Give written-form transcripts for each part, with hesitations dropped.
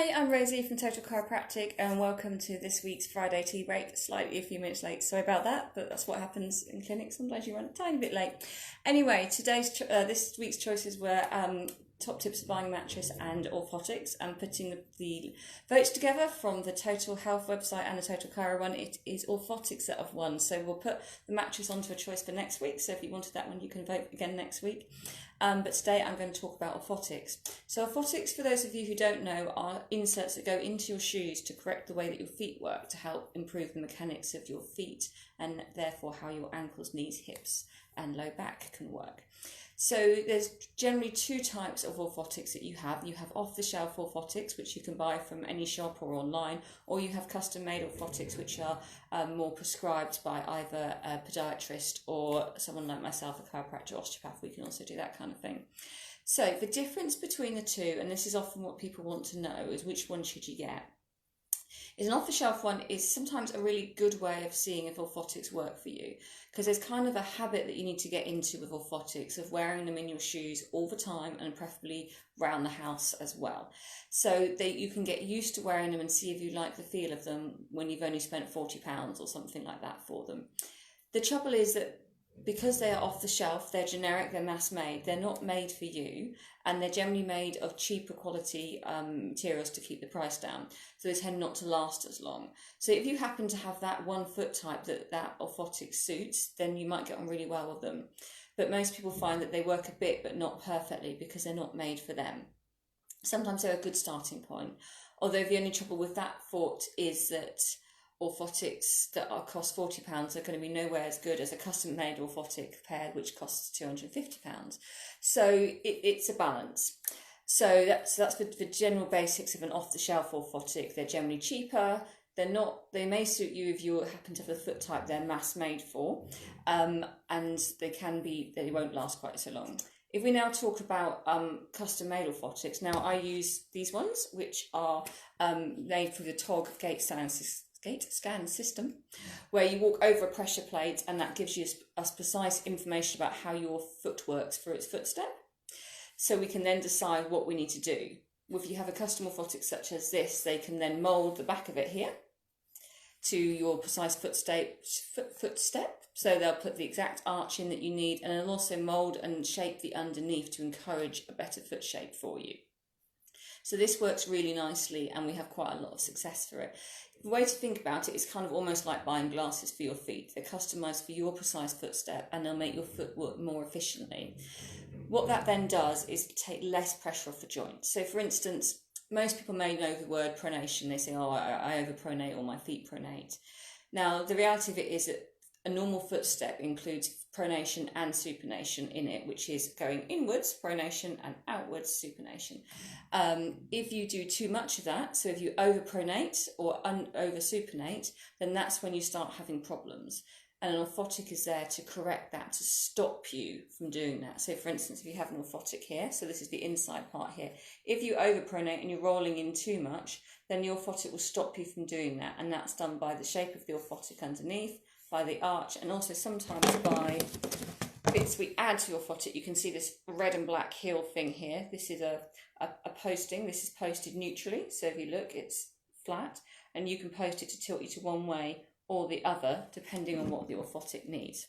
Hi, I'm Rosie from Total Chiropractic and welcome to this week's Friday Tea Break. Slightly a few minutes late, sorry about that, but that's what happens in clinics. Sometimes you run a tiny bit late. Anyway, this week's choices were top tips for buying a mattress and orthotics. I'm putting the votes together from the Total Health website and the Total Chiro one. It is orthotics that have won, so we'll put the mattress onto a choice for next week. So if you wanted that one, you can vote again next week. But today I'm going to talk about orthotics. So orthotics, for those of you who don't know, are inserts that go into your shoes to correct the way that your feet work to help improve the mechanics of your feet and therefore how your ankles, knees, hips and low back can work. So there's generally two types of orthotics that you have. You have off-the-shelf orthotics, which you can buy from any shop or online, or you have custom-made orthotics, which are more prescribed by either a podiatrist or someone like myself, a chiropractor, osteopath. We can also do that kind of thing. So the difference between the two, and this is often what people want to know, is which one should you get? Is an off-the-shelf one is sometimes a really good way of seeing if orthotics work for you, because there's kind of a habit that you need to get into with orthotics of wearing them in your shoes all the time and preferably around the house as well. So you can get used to wearing them and see if you like the feel of them when you've only spent £40 or something like that for them. The trouble is that because they are off the shelf, they're generic, they're mass made, they're not made for you, and they're generally made of cheaper quality materials to keep the price down, so they tend not to last as long. So if you happen to have that one foot type that orthotic suits, then you might get on really well with them. But most people find that they work a bit but not perfectly because they're not made for them. Sometimes they're a good starting point, although the only trouble with that thought is that orthotics that cost £40 are going to be nowhere as good as a custom-made orthotic pair, which costs £250. So it's a balance. So that's the general basics of an off-the-shelf orthotic. They're generally cheaper. They may suit you if you happen to have the foot type they're mass-made for, and they won't last quite so long. If we now talk about custom-made orthotics, now I use these ones, which are made through the TOG gait scan system, where you walk over a pressure plate and that gives you us precise information about how your foot works for its footstep. So we can then decide what we need to do. If you have a custom orthotic such as this, they can then mould the back of it here to your precise footstep. So they'll put the exact arch in that you need, and they'll also mould and shape the underneath to encourage a better foot shape for you. So this works really nicely and we have quite a lot of success for it. The way to think about it is kind of almost like buying glasses for your feet. They're customised for your precise footstep and they'll make your foot work more efficiently. What that then does is take less pressure off the joint. So for instance, most people may know the word pronation. They say, oh, I overpronate or my feet pronate. Now, the reality of it is that a normal footstep includes pronation and supination in it, which is going inwards, pronation, and outwards, supination. If you do too much of that, so if you overpronate or over-supinate, then that's when you start having problems. And an orthotic is there to correct that, to stop you from doing that. So for instance, if you have an orthotic here, so this is the inside part here, if you overpronate and you're rolling in too much, then the orthotic will stop you from doing that. And that's done by the shape of the orthotic underneath, by the arch, and also sometimes by bits we add to your orthotic. You can see this red and black heel thing here. This is a posting. This is posted neutrally. So if you look, it's flat, and you can post it to tilt you to one way or the other, depending on what the orthotic needs.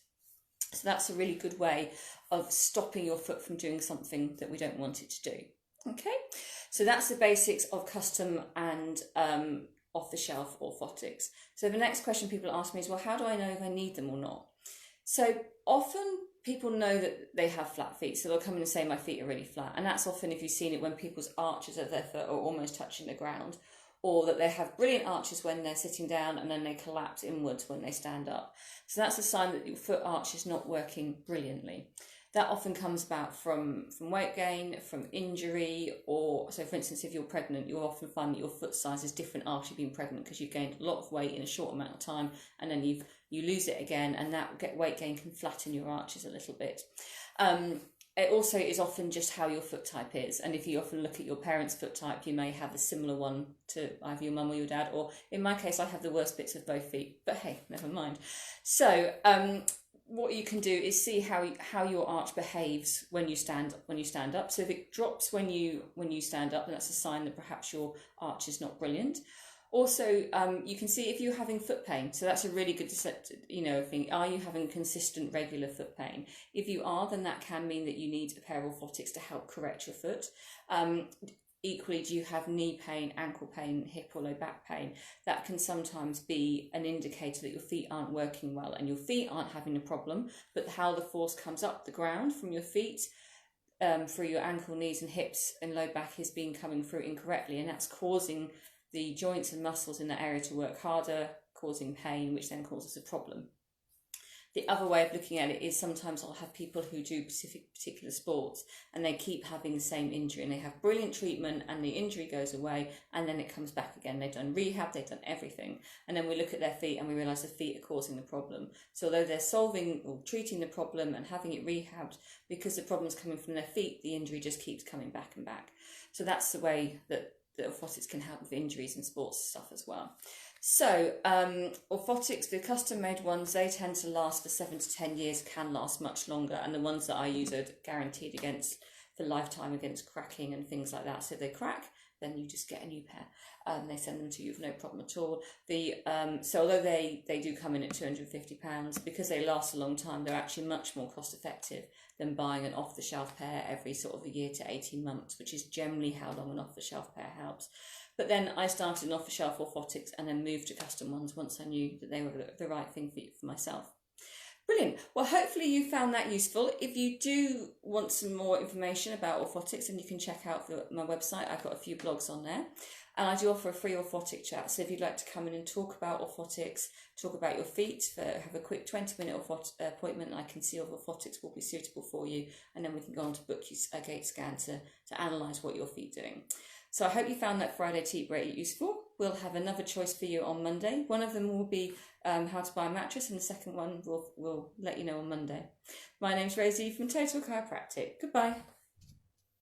So that's a really good way of stopping your foot from doing something that we don't want it to do. Okay, so that's the basics of custom and off-the-shelf orthotics. So the next question people ask me is, well, how do I know if I need them or not? So often people know that they have flat feet, so they'll come in and say my feet are really flat, and that's often if you've seen it when people's arches of their foot are almost touching the ground, or that they have brilliant arches when they're sitting down and then they collapse inwards when they stand up. So that's a sign that your foot arch is not working brilliantly. That often comes about from weight gain, from injury, or so for instance, if you're pregnant, you'll often find that your foot size is different after you've been pregnant because you've gained a lot of weight in a short amount of time, and then you lose it again, and that weight gain can flatten your arches a little bit. It also is often just how your foot type is, and if you often look at your parents' foot type, you may have a similar one to either your mum or your dad, or in my case, I have the worst bits of both feet, but hey, never mind. So what you can do is see how your arch behaves when you stand up. So if it drops when you stand up, then that's a sign that perhaps your arch is not brilliant. Also, you can see if you're having foot pain. So that's a really good thing. Are you having consistent, regular foot pain? If you are, then that can mean that you need a pair of orthotics to help correct your foot. Equally, do you have knee pain, ankle pain, hip or low back pain? That can sometimes be an indicator that your feet aren't working well, and your feet aren't having a problem, but how the force comes up the ground from your feet through your ankle, knees and hips and low back is coming through incorrectly, and that's causing the joints and muscles in that area to work harder, causing pain, which then causes a problem. The other way of looking at it is sometimes I'll have people who do particular sports and they keep having the same injury, and they have brilliant treatment and the injury goes away and then it comes back again. They've done rehab, they've done everything, and then we look at their feet and we realise the feet are causing the problem. So although they're solving or treating the problem and having it rehabbed, because the problem's coming from their feet, the injury just keeps coming back and back. So that's the way that orthotics can help with injuries and sports stuff as well. So orthotics, the custom-made ones, they tend to last for 7 to 10 years, can last much longer, and the ones that I use are guaranteed for lifetime against cracking and things like that. So if they crack, then you just get a new pair. They send them to you with no problem at all. So although they do come in at £250, because they last a long time, they're actually much more cost effective than buying an off-the-shelf pair every sort of a year to 18 months, which is generally how long an off-the-shelf pair helps. But then I started an off-the-shelf orthotics and then moved to custom ones once I knew that they were the right thing for myself. Brilliant. Well, hopefully you found that useful. If you do want some more information about orthotics, then you can check out my website. I've got a few blogs on there. And I do offer a free orthotic chat. So if you'd like to come in and talk about orthotics, talk about your feet, have a quick 20-minute appointment, I can see if orthotics will be suitable for you. And then we can go on to book you a gait scan to analyse what your feet are doing. So I hope you found that Friday Tea Break useful. We'll have another choice for you on Monday. One of them will be how to buy a mattress, and the second one we'll let you know on Monday. My name's Rosie from Total Chiropractic. Goodbye.